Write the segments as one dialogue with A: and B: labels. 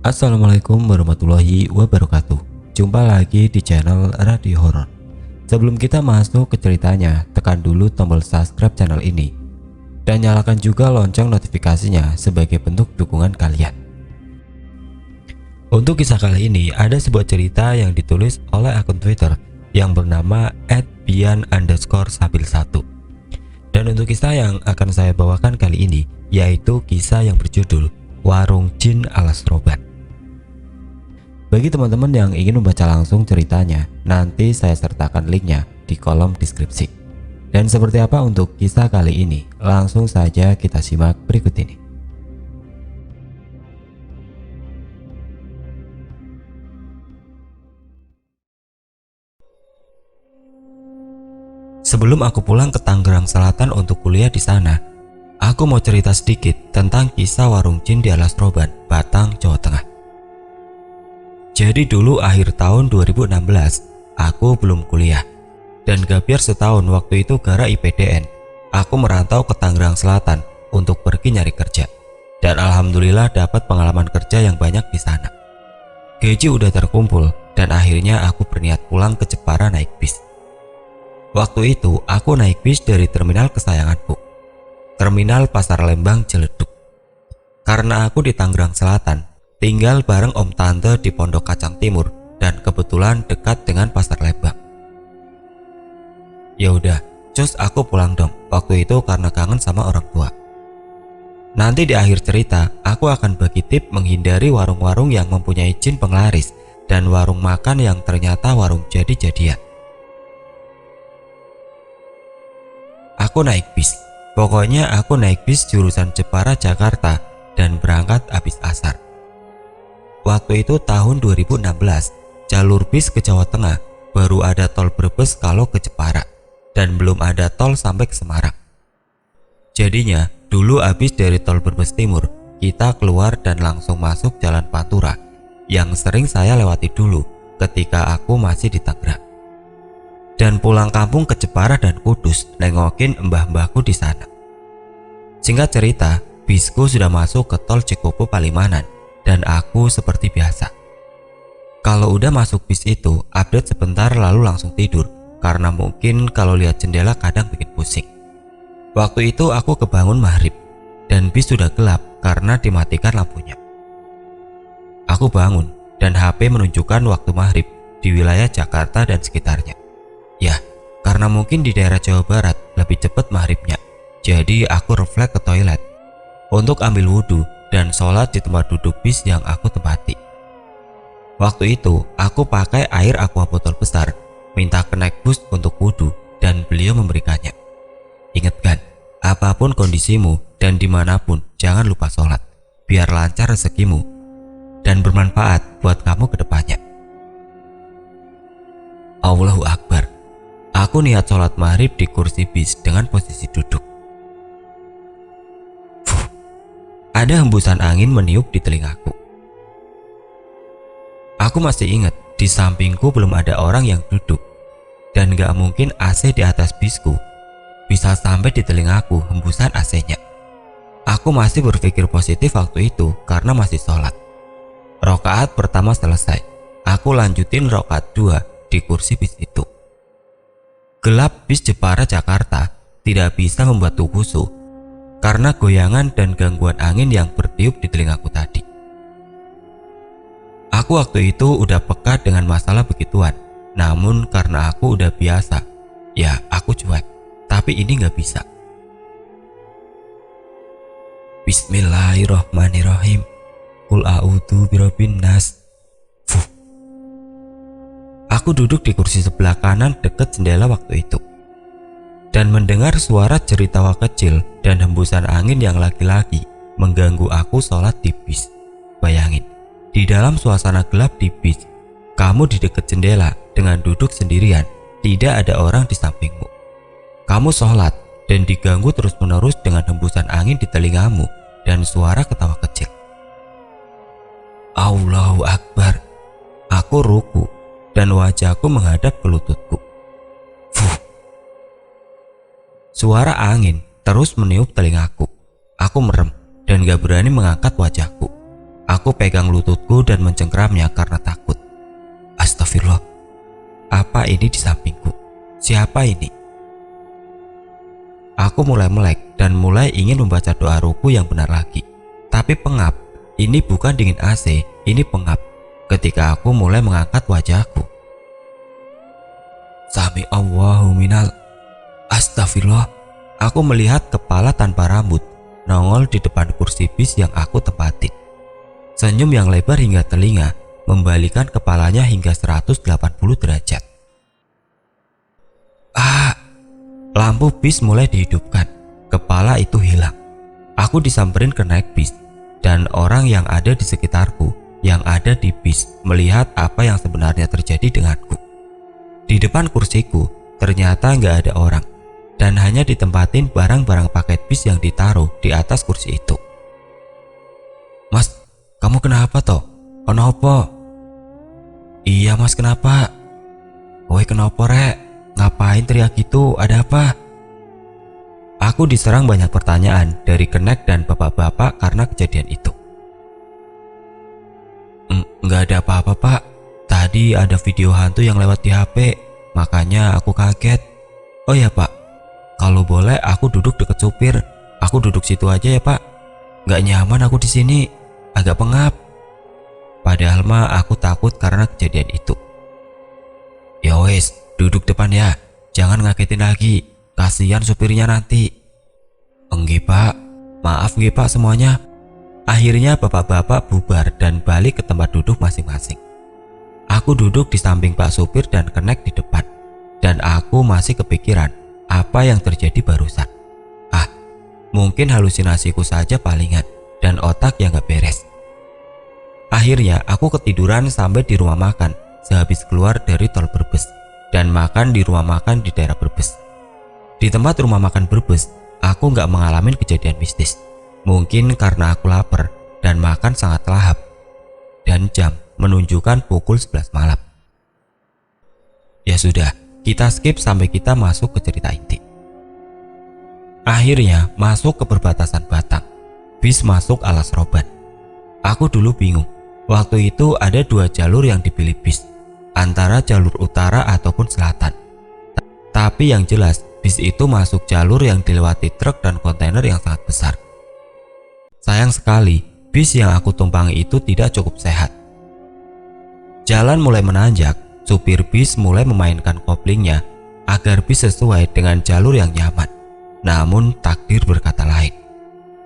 A: Assalamualaikum warahmatullahi wabarakatuh. Jumpa lagi di channel Radio Horor. Sebelum kita masuk ke ceritanya, tekan dulu tombol subscribe channel ini dan nyalakan juga lonceng notifikasinya sebagai bentuk dukungan kalian. Untuk kisah kali ini ada sebuah cerita yang ditulis oleh akun Twitter yang bernama @bian_sabil1. Dan untuk kisah yang akan saya bawakan kali ini yaitu kisah yang berjudul Warung Jin Alas Roban. Bagi teman-teman yang ingin membaca langsung ceritanya, nanti saya sertakan linknya di kolom deskripsi. Dan seperti apa untuk kisah kali ini? Langsung saja kita simak berikut ini. Sebelum aku pulang ke Tangerang Selatan untuk kuliah di sana, aku mau cerita sedikit tentang kisah Warung Jin di Alas Roban, Batang, Jawa Tengah. Jadi dulu akhir tahun 2016, aku belum kuliah. Dan gak biar setahun waktu itu gara IPDN, aku merantau ke Tangerang Selatan untuk pergi nyari kerja. Dan alhamdulillah dapat pengalaman kerja yang banyak di sana. Gaji udah terkumpul dan akhirnya aku berniat pulang ke Jepara naik bis. Waktu itu aku naik bis dari terminal kesayanganku, Terminal Pasar Lembang Ciledug. Karena aku di Tangerang Selatan, tinggal bareng om tante di Pondok Kacang Timur dan kebetulan dekat dengan Pasar Lembang. Ya udah, cus aku pulang dong waktu itu karena kangen sama orang tua. Nanti di akhir cerita, aku akan bagi tip menghindari warung-warung yang mempunyai jin penglaris dan warung makan yang ternyata warung jadi-jadian. Aku naik bis. Pokoknya aku naik bis jurusan Jepara Jakarta dan berangkat habis asar. Waktu itu tahun 2016, jalur bis ke Jawa Tengah baru ada tol Brebes kalau ke Jepara dan belum ada tol sampai ke Semarang. Jadinya dulu habis dari tol Brebes Timur, kita keluar dan langsung masuk jalan Pantura yang sering saya lewati dulu ketika aku masih di Tangerang. Dan pulang kampung ke Jepara dan Kudus nengokin mbah-mbahku di sana. Singkat cerita, bisku sudah masuk ke tol Cikopo Palimanan dan aku seperti biasa. Kalau udah masuk bis itu, update sebentar lalu langsung tidur karena mungkin kalau lihat jendela kadang bikin pusing. Waktu itu aku kebangun maghrib dan bis sudah gelap karena dimatikan lampunya. Aku bangun dan HP menunjukkan waktu maghrib di wilayah Jakarta dan sekitarnya. Ya, karena mungkin di daerah Jawa Barat lebih cepat maghribnya, jadi aku refleks ke toilet untuk ambil wudhu dan sholat di tempat duduk bis yang aku tempati. Waktu itu aku pakai air aqua botol besar, minta ke naik bus untuk wudhu dan beliau memberikannya. Ingat kan, apapun kondisimu dan dimanapun jangan lupa sholat, biar lancar rezekimu dan bermanfaat buat kamu ke depannya. Allahu Akbar. Aku niat sholat maghrib di kursi bis dengan posisi duduk. Ada hembusan angin meniup di telingaku. Aku masih ingat di sampingku belum ada orang yang duduk dan gak mungkin AC di atas bisku bisa sampai di telingaku hembusan AC-nya. Aku masih berpikir positif waktu itu karena masih sholat. Rokaat pertama selesai, aku lanjutin rokaat 2 di kursi bis itu. Gelap bis Jepara Jakarta tidak bisa membuatku khusyuk karena goyangan dan gangguan angin yang bertiup di telingaku tadi. Aku waktu itu udah peka dengan masalah begituan, namun karena aku udah biasa, ya aku cuek, tapi ini gak bisa. Bismillahirrohmanirrohim. Qul a'udzu birabbin nas. Fuh. Aku duduk di kursi sebelah kanan dekat jendela waktu itu dan mendengar suara jeritawa kecil dan hembusan angin yang lagi-lagi mengganggu aku sholat di bis. Bayangin, di dalam suasana gelap di bis, kamu di dekat jendela dengan duduk sendirian, tidak ada orang di sampingmu. Kamu sholat dan diganggu terus-menerus dengan hembusan angin di telingamu dan suara ketawa kecil. Allahu Akbar. Aku ruku dan wajahku menghadap ke lututku. Fuh. Suara angin terus meniup telingaku. Aku merem dan gak berani mengangkat wajahku. Aku pegang lututku dan mencengkramnya karena takut. Astagfirullah, apa ini di sampingku? Siapa ini? Aku mulai melek dan mulai ingin membaca doa ruku yang benar lagi. Tapi pengap, ini bukan dingin AC, ini pengap. Ketika aku mulai mengangkat wajahku. Sami Allahu minal. Astagfirullah, aku melihat kepala tanpa rambut nongol di depan kursi bis yang aku tempatin. Senyum yang lebar hingga telinga membalikan kepalanya hingga 180 derajat. Lampu bis mulai dihidupkan. Kepala itu hilang. Aku disamperin ke naik bis dan orang yang ada di sekitarku yang ada di bis melihat apa yang sebenarnya terjadi denganku. Di depan kursiku ternyata nggak ada orang dan hanya ditempatin barang-barang paket bis yang ditaruh di atas kursi itu. Mas, kamu kenapa toh? Kenapa? Iya mas, kenapa? Woi kenapa rek? Ngapain teriak gitu? Ada apa? Aku diserang banyak pertanyaan dari kenek dan bapak-bapak karena kejadian itu. Nggak ada apa-apa pak. Tadi ada video hantu yang lewat di HP, makanya aku kaget. Oh ya pak, kalau boleh aku duduk deket supir. Aku duduk situ aja ya pak. Nggak nyaman aku di sini, agak pengap. Padahal mah aku takut karena kejadian itu. Ya wes, duduk depan ya, jangan ngagetin lagi, kasihan supirnya nanti. Enggak pak, maaf nggih pak semuanya. Akhirnya bapak-bapak bubar dan balik ke tempat duduk masing-masing. Aku duduk di samping pak supir dan kenek di depan. Dan aku masih kepikiran apa yang terjadi barusan. Mungkin halusinasiku saja palingan dan otak yang gak beres. Akhirnya aku ketiduran sampai di rumah makan sehabis keluar dari tol Brebes dan makan di rumah makan di daerah Brebes. Di tempat rumah makan Brebes, aku nggak mengalami kejadian mistis. Mungkin karena aku lapar dan makan sangat lahap. Dan jam menunjukkan pukul 11 malam. Ya sudah, kita skip sampai kita masuk ke cerita inti. Akhirnya masuk ke perbatasan Batang. Bis masuk Alas Roban. Aku dulu bingung. Waktu itu ada dua jalur yang dipilih bis, antara jalur utara ataupun selatan. Tapi yang jelas bis itu masuk jalur yang dilewati truk dan kontainer yang sangat besar. Sayang sekali bis yang aku tumpangi itu tidak cukup sehat. Jalan mulai menanjak, supir bis mulai memainkan koplingnya agar bis sesuai dengan jalur yang nyaman. Namun takdir berkata lain.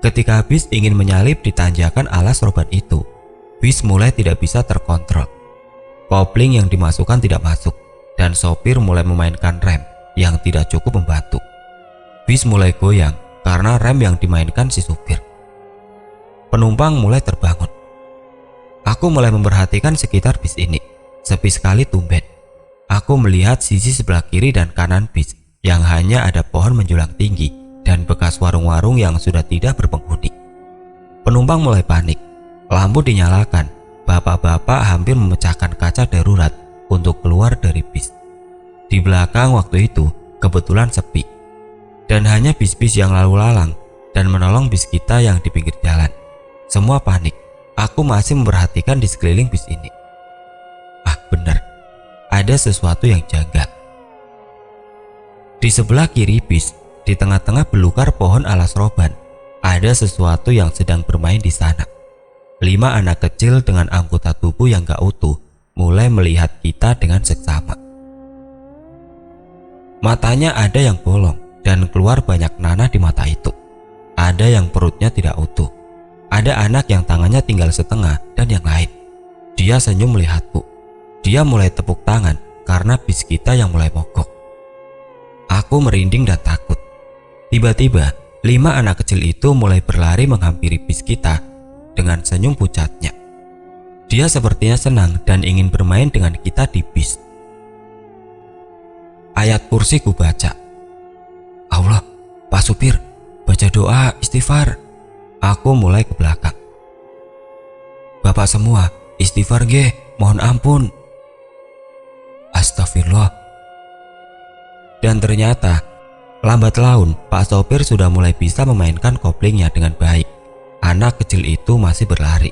A: Ketika bis ingin menyalip di tanjakan Alas Roban itu, bis mulai tidak bisa terkontrol. Kopling yang dimasukkan tidak masuk dan sopir mulai memainkan rem yang tidak cukup membantu. Bis mulai goyang karena rem yang dimainkan si supir. Penumpang mulai terbangun. Aku mulai memperhatikan sekitar bis ini. Sepi sekali tumben. Aku melihat sisi sebelah kiri dan kanan bis yang hanya ada pohon menjulang tinggi dan bekas warung-warung yang sudah tidak berpenghuni. Penumpang mulai panik. Lampu dinyalakan. Bapak-bapak hampir memecahkan kaca darurat untuk keluar dari bis. Di belakang waktu itu kebetulan sepi. Dan hanya bis-bis yang lalu lalang dan menolong bis kita yang di pinggir jalan. Semua panik. Aku masih memperhatikan di sekeliling bis ini. Benar. Ada sesuatu yang janggal. Di sebelah kiri bis, di tengah-tengah belukar pohon Alas Roban, ada sesuatu yang sedang bermain di sana. 5 anak kecil dengan anggota tubuh yang gak utuh mulai melihat kita dengan seksama. Matanya ada yang bolong dan keluar banyak nanah di mata itu. Ada yang perutnya tidak utuh. Ada anak yang tangannya tinggal setengah dan yang lain. Dia senyum melihatku. Dia mulai tepuk tangan karena bis kita yang mulai mogok. Aku merinding dan takut. Tiba-tiba 5 anak kecil itu mulai berlari menghampiri bis kita dengan senyum pucatnya. Dia sepertinya senang dan ingin bermain dengan kita di bis. Ayat kursi ku baca. Allah, Pak Supir, baca doa istighfar. Aku mulai ke belakang. Bapak semua, istighfar ge, mohon ampun. Astagfirullah. Dan ternyata lambat laun Pak Sopir sudah mulai bisa memainkan koplingnya dengan baik. Anak kecil itu masih berlari.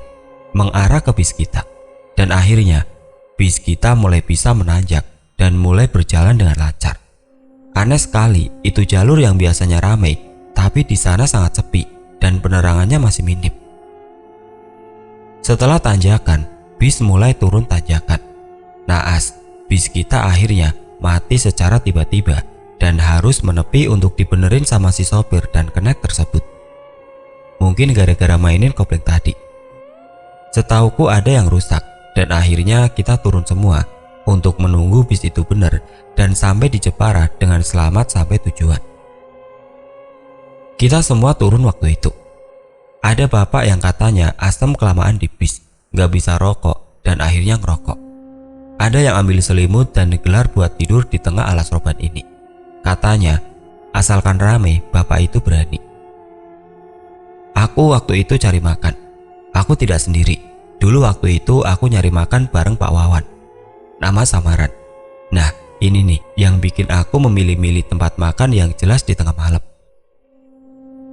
A: mengarah ke bis kita. Dan akhirnya bis kita mulai bisa menanjak dan mulai berjalan dengan lancar. Aneh sekali, itu jalur yang biasanya ramai, tapi di sana sangat sepi dan penerangannya masih minim. Setelah tanjakan, bis mulai turun tanjakan. Naas, bis kita akhirnya mati secara tiba-tiba dan harus menepi untuk dibenerin sama si sopir dan kenek tersebut. Mungkin gara-gara mainin kopling tadi. Setauku ada yang rusak dan akhirnya kita turun semua untuk menunggu bis itu benar dan sampai di Jepara dengan selamat sampai tujuan. Kita semua turun waktu itu. Ada bapak yang katanya asam kelamaan di bis, gak bisa rokok dan akhirnya ngerokok. Ada yang ambil selimut dan digelar buat tidur di tengah alas roban ini. Katanya, asalkan rame, bapak itu berani. Aku waktu itu cari makan. Aku tidak sendiri. Dulu waktu itu aku nyari makan bareng Pak Wawan. Nama samaran. Nah, ini nih yang bikin aku memilih-milih tempat makan yang jelas di tengah malam.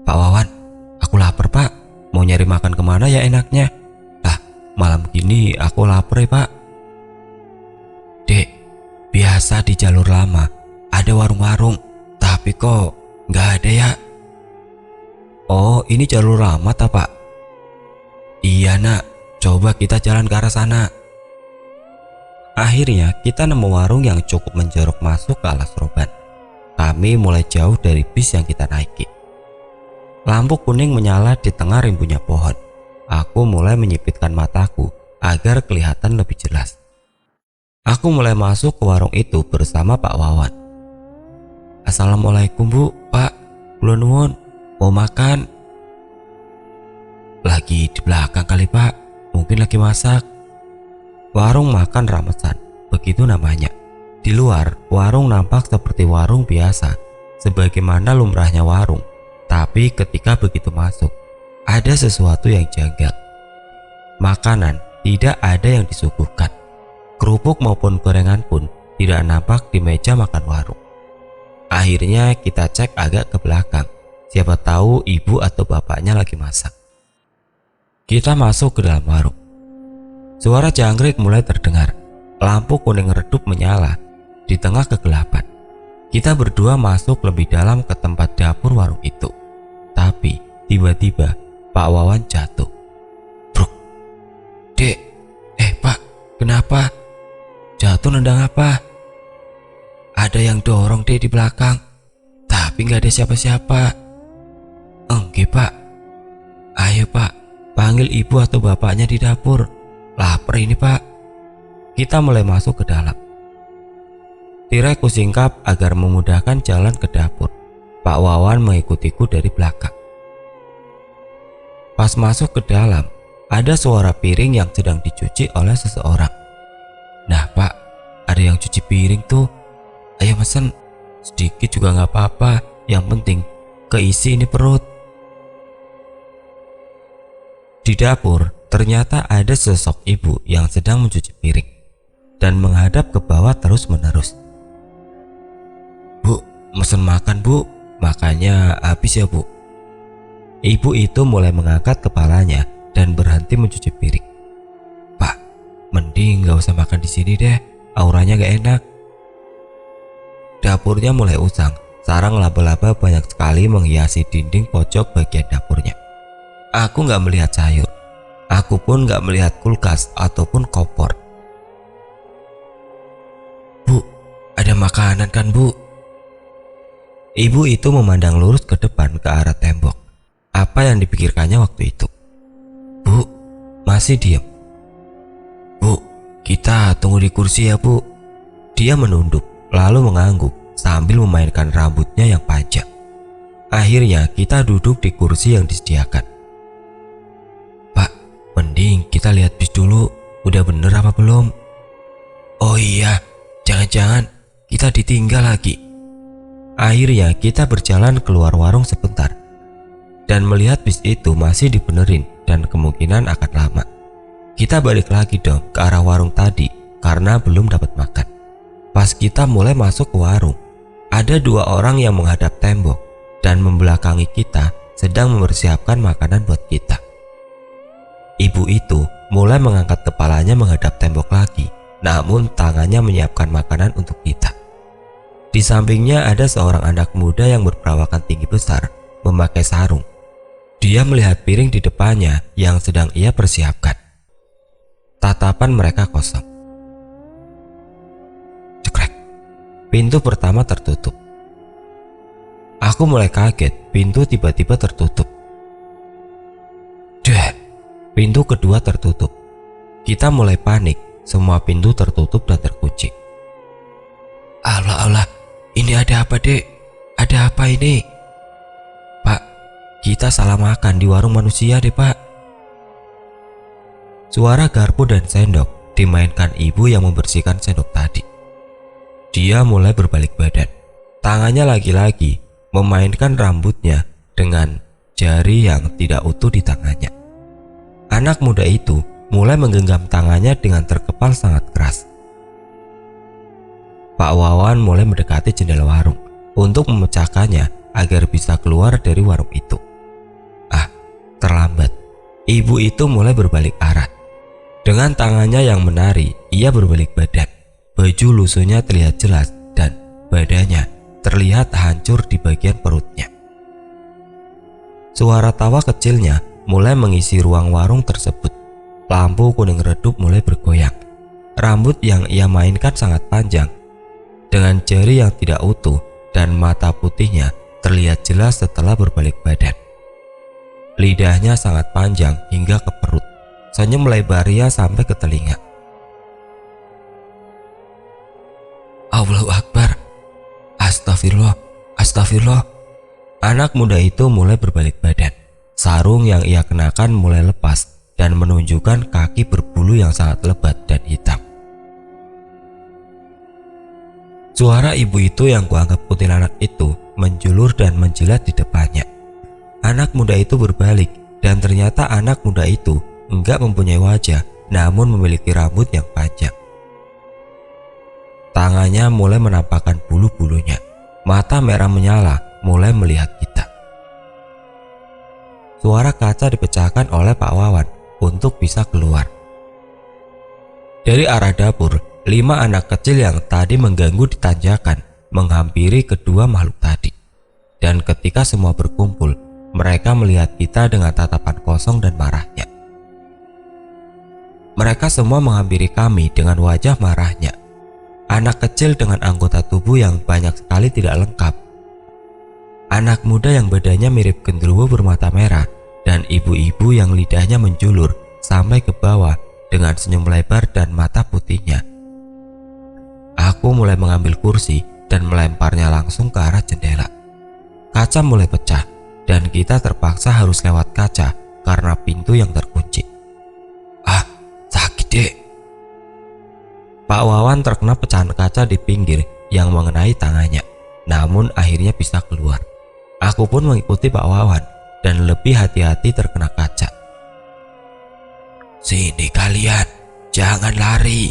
A: Pak Wawan, aku lapar Pak. Mau nyari makan kemana ya enaknya? Ah, malam gini aku lapar ya Pak. Dek, biasa di jalur lama ada warung-warung, tapi kok nggak ada ya? Oh, ini jalur lama tak Pak? Iya nak, coba kita jalan ke arah sana. Akhirnya kita nemu warung yang cukup menjorok masuk ke alas roban. Kami mulai jauh dari bis yang kita naiki. Lampu kuning menyala di tengah rimbunya pohon. Aku mulai menyipitkan mataku agar kelihatan lebih jelas. Aku mulai masuk ke warung itu bersama Pak Wawan. Assalamualaikum Bu, Pak, kula nuwun, mau makan? Lagi di belakang kali Pak, mungkin lagi masak. Warung makan Ramesan, begitu namanya. Di luar, warung nampak seperti warung biasa, sebagaimana lumrahnya warung. Tapi ketika begitu masuk, ada sesuatu yang janggal. Makanan tidak ada yang disuguhkan. Kerupuk maupun gorengan pun tidak nampak di meja makan warung. Akhirnya kita cek agak ke belakang, siapa tahu ibu atau bapaknya lagi masak. Kita masuk ke dalam warung. Suara jangkrik mulai terdengar. Lampu kuning redup menyala di tengah kegelapan. Kita berdua masuk lebih dalam ke tempat dapur warung itu. Tapi tiba-tiba Pak Wawan jatuh. Bruk. Dek, Pak, kenapa? Jatuh nendang apa? Ada yang dorong dek di belakang, tapi nggak ada siapa-siapa. Enggak Pak. Ayo Pak, panggil ibu atau bapaknya di dapur. Lapar ini Pak. Kita mulai masuk ke dalam. Tirai kusingkap agar memudahkan jalan ke dapur. Pak Wawan mengikutiku dari belakang. Pas masuk ke dalam, ada suara piring yang sedang dicuci oleh seseorang. Nah Pak, ada yang cuci piring tuh. Ayo mesen, sedikit juga nggak apa-apa. Yang penting keisi ini perut. Di dapur ternyata ada sosok ibu yang sedang mencuci piring dan menghadap ke bawah terus-menerus. Bu, mesen makan Bu, makannya habis ya Bu. Ibu itu mulai mengangkat kepalanya dan berhenti mencuci piring. Pak, mending gak usah makan di sini deh, auranya gak enak. Dapurnya mulai usang, sarang laba-laba banyak sekali menghiasi dinding pojok bagian dapurnya. Aku gak melihat sayur, aku pun gak melihat kulkas ataupun kompor. Bu, ada makanan kan Bu? Ibu itu memandang lurus ke depan ke arah tembok. Apa yang dipikirkannya waktu itu? Bu, masih diam. Bu, kita tunggu di kursi ya Bu. Dia menunduk lalu mengangguk sambil memainkan rambutnya yang panjang. Akhirnya kita duduk di kursi yang disediakan. Pak, mending kita lihat bis dulu, udah bener apa belum? Oh iya, jangan-jangan kita ditinggal lagi. Akhirnya kita berjalan keluar warung sebentar dan melihat bis itu masih dibenerin dan kemungkinan akan lama. Kita balik lagi dong ke arah warung tadi karena belum dapat makan. Pas kita mulai masuk ke warung, ada dua orang yang menghadap tembok dan membelakangi kita sedang mempersiapkan makanan buat kita. Ibu itu mulai mengangkat kepalanya menghadap tembok lagi, namun tangannya menyiapkan makanan untuk kita. Di sampingnya ada seorang anak muda yang berperawakan tinggi besar, memakai sarung. Dia melihat piring di depannya yang sedang ia persiapkan. Tatapan mereka kosong. Cekrek. Pintu pertama tertutup. Aku mulai kaget, pintu tiba-tiba tertutup. Deh, pintu kedua tertutup. Kita mulai panik, semua pintu tertutup dan terkunci. Allah, ini ada apa dek? Ada apa ini? Pak, kita salah makan di warung manusia deh pak. Suara garpu dan sendok dimainkan ibu yang membersihkan sendok tadi. Dia mulai berbalik badan. Tangannya lagi-lagi memainkan rambutnya dengan jari yang tidak utuh di tangannya. Anak muda itu mulai menggenggam tangannya dengan terkepal sangat keras. Pak Wawan mulai mendekati jendela warung untuk memecahkannya agar bisa keluar dari warung itu. Terlambat. Ibu itu mulai berbalik arah. Dengan tangannya yang menari, ia berbalik badan. Baju lusuhnya terlihat jelas dan badannya terlihat hancur di bagian perutnya. Suara tawa kecilnya mulai mengisi ruang warung tersebut. Lampu kuning redup mulai bergoyang. Rambut yang ia mainkan sangat panjang, dengan jari yang tidak utuh dan mata putihnya terlihat jelas setelah berbalik badan. Lidahnya sangat panjang hingga ke perut, senyum melebarnya sampai ke telinga. Allahu Akbar. Astagfirullah, astagfirullah. Anak muda itu mulai berbalik badan. Sarung yang ia kenakan mulai lepas dan menunjukkan kaki berbulu yang sangat lebat dan hitam. Suara ibu itu yang kuanggap kuntilanak itu menjulur dan menjilat di depannya. Anak muda itu berbalik dan ternyata anak muda itu enggak mempunyai wajah, namun memiliki rambut yang panjang. Tangannya mulai menampakkan bulu-bulunya. Mata merah menyala mulai melihat kita. Suara kaca dipecahkan oleh Pak Wawan untuk bisa keluar. Dari arah dapur, 5 anak kecil yang tadi mengganggu di tanjakan menghampiri kedua makhluk tadi. Dan ketika semua berkumpul, mereka melihat kita dengan tatapan kosong dan marahnya. Mereka semua menghampiri kami dengan wajah marahnya. Anak kecil dengan anggota tubuh yang banyak sekali tidak lengkap. Anak muda yang badannya mirip genderuwo bermata merah, dan ibu-ibu yang lidahnya menjulur sampai ke bawah dengan senyum lebar dan mata putihnya. Aku mulai mengambil kursi dan melemparnya langsung ke arah jendela. Kaca mulai pecah dan kita terpaksa harus lewat kaca karena pintu yang terkunci. Sakit dek. Pak Wawan terkena pecahan kaca di pinggir yang mengenai tangannya, namun akhirnya bisa keluar. Aku pun mengikuti Pak Wawan dan lebih hati-hati terkena kaca. Sini kalian, jangan lari.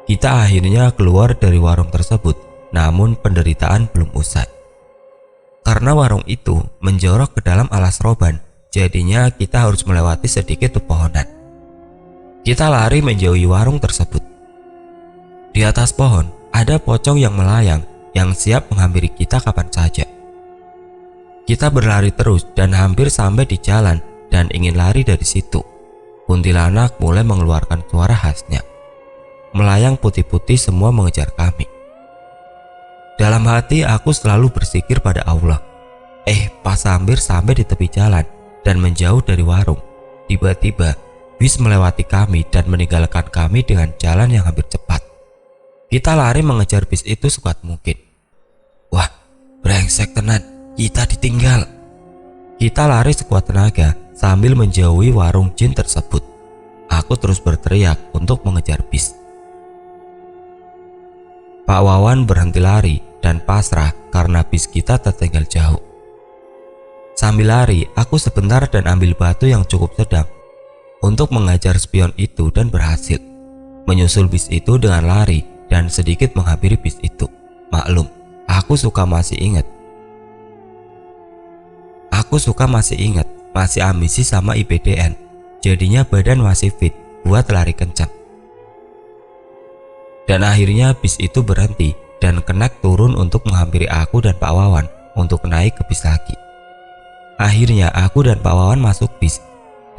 A: Kita akhirnya keluar dari warung tersebut, namun penderitaan belum usai. Karena warung itu menjorok ke dalam alas roban, jadinya kita harus melewati sedikit pepohonan. Kita lari menjauhi warung tersebut. Di atas pohon ada pocong yang melayang yang siap menghampiri kita kapan saja. Kita berlari terus dan hampir sampai di jalan dan ingin lari dari situ. Kuntilanak mulai mengeluarkan suara khasnya. Melayang putih-putih semua mengejar kami. Dalam hati aku selalu bersikir pada Allah. Pas hampir sampai di tepi jalan dan menjauh dari warung, tiba-tiba bis melewati kami dan meninggalkan kami dengan jalan yang hampir cepat. Kita lari mengejar bis itu sekuat mungkin. Wah, brengsek tenan, kita ditinggal. Kita lari sekuat tenaga sambil menjauhi warung jin tersebut. Aku terus berteriak untuk mengejar bis. Pak Wawan berhenti lari dan pasrah karena bis kita tertinggal jauh. Sambil lari, aku sebentar dan ambil batu yang cukup sedang untuk mengajar spion itu dan berhasil menyusul bis itu dengan lari dan sedikit menghampiri bis itu. Maklum, aku suka masih ingat, masih ambisi sama IPDN. Jadinya badan masih fit buat lari kencang. Dan akhirnya bis itu berhenti dan Kenek turun untuk menghampiri aku dan Pak Wawan untuk naik ke bis lagi. Akhirnya aku dan Pak Wawan masuk bis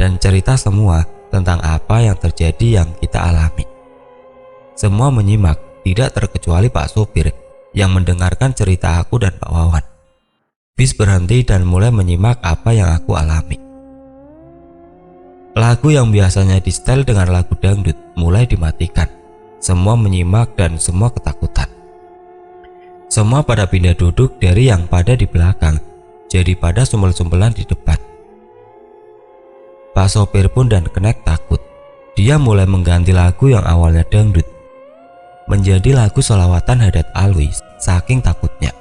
A: dan cerita semua tentang apa yang terjadi yang kita alami. Semua menyimak, tidak terkecuali Pak sopir yang mendengarkan cerita aku dan Pak Wawan. Bis berhenti dan mulai menyimak apa yang aku alami. Lagu yang biasanya di setel dengan lagu dangdut mulai dimatikan. Semua menyimak dan semua ketakutan. Semua pada pindah duduk dari yang pada di belakang jadi pada sumbel-sumbelan di depan. Pak sopir pun dan Kenek takut. Dia mulai mengganti lagu yang awalnya dangdut menjadi lagu sholawatan Hadat Alwi saking takutnya.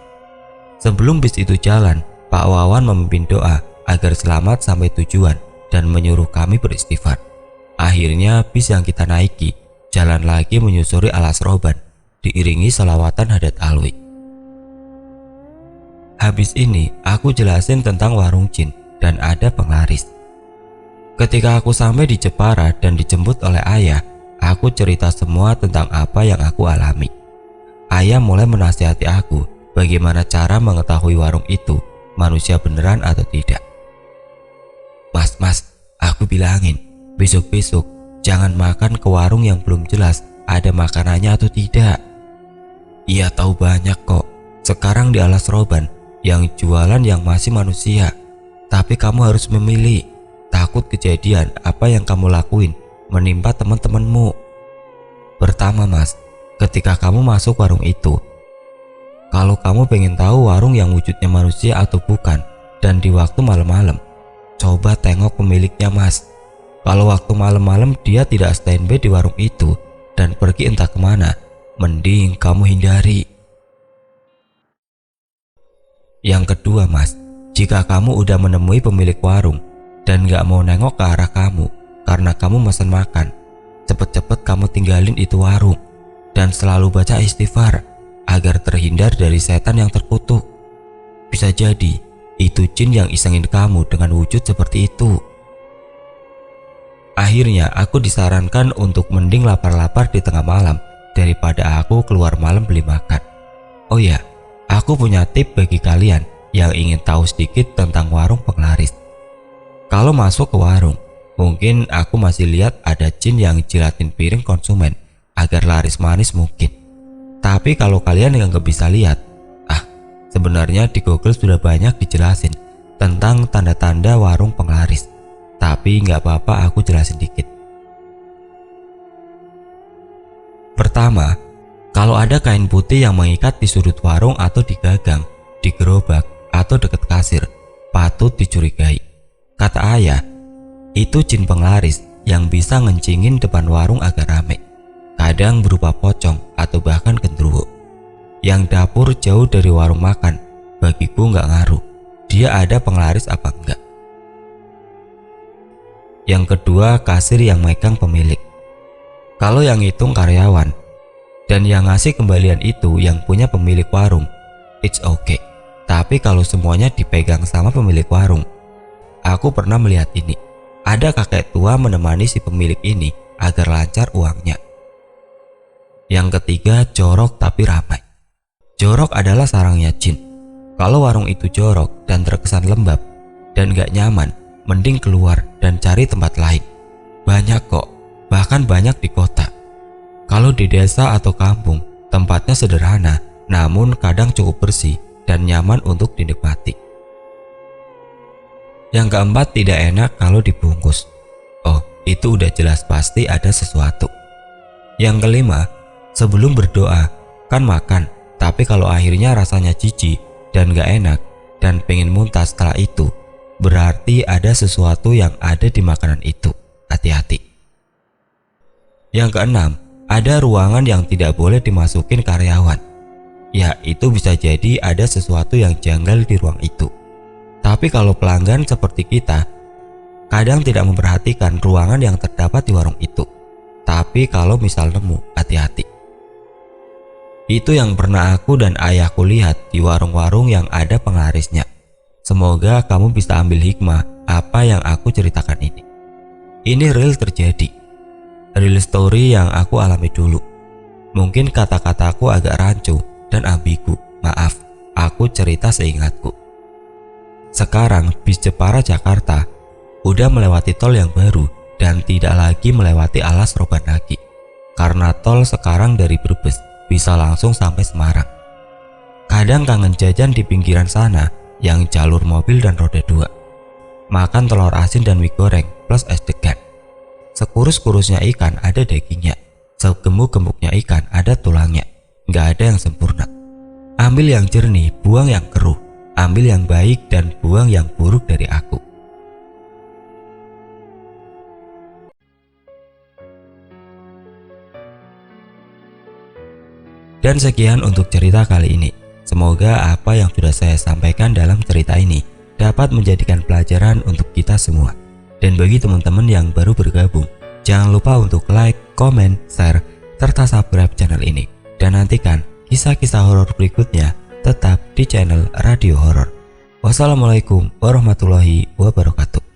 A: Sebelum bis itu jalan, Pak Wawan memimpin doa agar selamat sampai tujuan dan menyuruh kami beristighfar. Akhirnya bis yang kita naiki jalan lagi menyusuri Alas Roban diiringi sholawatan Hadat Alwi. Habis ini aku jelasin tentang warung jin dan ada penglaris. Ketika aku sampai di Jepara dan dijemput oleh ayah, aku cerita semua tentang apa yang aku alami. Ayah mulai menasihati aku bagaimana cara mengetahui warung itu manusia beneran atau tidak. Mas, aku bilangin, besok-besok jangan makan ke warung yang belum jelas ada makanannya atau tidak. Ia tahu banyak kok. Sekarang di Alas Roban yang jualan yang masih manusia. Tapi kamu harus memilih. Takut kejadian apa yang kamu lakuin menimpa teman-temanmu. Pertama mas, ketika kamu masuk warung itu, kalau kamu pengen tahu warung yang wujudnya manusia atau bukan dan di waktu malam-malam, coba tengok pemiliknya mas. Kalau waktu malam-malam dia tidak standby di warung itu dan pergi entah kemana, mending kamu hindari. Yang kedua mas, jika kamu udah menemui pemilik warung dan gak mau nengok ke arah kamu karena kamu pesan makan, cepet-cepet kamu tinggalin itu warung dan selalu baca istighfar agar terhindar dari setan yang terkutuk. Bisa jadi itu jin yang isengin kamu dengan wujud seperti itu. Akhirnya aku disarankan untuk mending lapar-lapar di tengah malam daripada aku keluar malam beli makan. Oh ya, aku punya tip bagi kalian yang ingin tahu sedikit tentang warung penglaris. Kalau masuk ke warung, mungkin aku masih lihat ada jin yang jilatin piring konsumen agar laris manis mungkin. Tapi kalau kalian yang gak bisa lihat, sebenarnya di Google sudah banyak dijelasin tentang tanda-tanda warung penglaris. Tapi nggak apa-apa, aku jelasin dikit. Pertama, kalau ada kain putih yang mengikat di sudut warung atau di gagang, di gerobak atau dekat kasir, patut dicurigai. Kata ayah, itu jin penglaris yang bisa ngencingin depan warung agar rame. Kadang berupa pocong atau bahkan genderuwo. Yang dapur jauh dari warung makan, bagiku nggak ngaruh dia ada penglaris apa enggak. Yang kedua, kasir yang megang pemilik. Kalau yang hitung karyawan dan yang ngasih kembalian itu yang punya pemilik warung, it's okay. Tapi kalau semuanya dipegang sama pemilik warung, aku pernah melihat ini. Ada kakek tua menemani si pemilik ini agar lancar uangnya. Yang ketiga, jorok tapi ramai. Jorok adalah sarangnya jin. Kalau warung itu jorok dan terkesan lembab dan gak nyaman, mending keluar dan cari tempat lain. Banyak kok, bahkan banyak di kota. Kalau di desa atau kampung, tempatnya sederhana, namun kadang cukup bersih dan nyaman untuk dinikmati. Yang keempat, tidak enak kalau dibungkus. Oh, itu udah jelas pasti ada sesuatu. Yang kelima, sebelum berdoa, kan makan, tapi kalau akhirnya rasanya jijik dan gak enak dan pengen muntah setelah itu, berarti ada sesuatu yang ada di makanan itu. Hati-hati. Yang keenam, ada ruangan yang tidak boleh dimasukin karyawan. Ya, itu bisa jadi ada sesuatu yang janggal di ruang itu. Tapi kalau pelanggan seperti kita, kadang tidak memperhatikan ruangan yang terdapat di warung itu. Tapi kalau misal nemu, hati-hati. Itu yang pernah aku dan ayahku lihat di warung-warung yang ada penglarisnya. Semoga kamu bisa ambil hikmah apa yang aku ceritakan ini. Ini real terjadi. real story yang aku alami dulu. Mungkin kata-kataku agak rancu dan ambigu, maaf, aku cerita seingatku. Sekarang bis Jepara Jakarta udah melewati tol yang baru dan tidak lagi melewati Alas Robanaki. Karena tol sekarang dari Brebes bisa langsung sampai Semarang. Kadang kangen jajan di pinggiran sana yang jalur mobil dan roda 2. Makan telur asin dan mie goreng plus es degan. Sekurus-kurusnya ikan ada dagingnya, segemuk-gemuknya ikan ada tulangnya. Nggak ada yang sempurna. Ambil yang jernih, buang yang keruh. Ambil yang baik dan buang yang buruk dari aku. Dan sekian untuk cerita kali ini. Semoga apa yang sudah saya sampaikan dalam cerita ini dapat menjadikan pelajaran untuk kita semua. Dan bagi teman-teman yang baru bergabung, jangan lupa untuk like, komen, share, serta subscribe channel ini. Dan nantikan kisah-kisah horor berikutnya tetap di channel Radio Horor. Wassalamualaikum warahmatullahi wabarakatuh.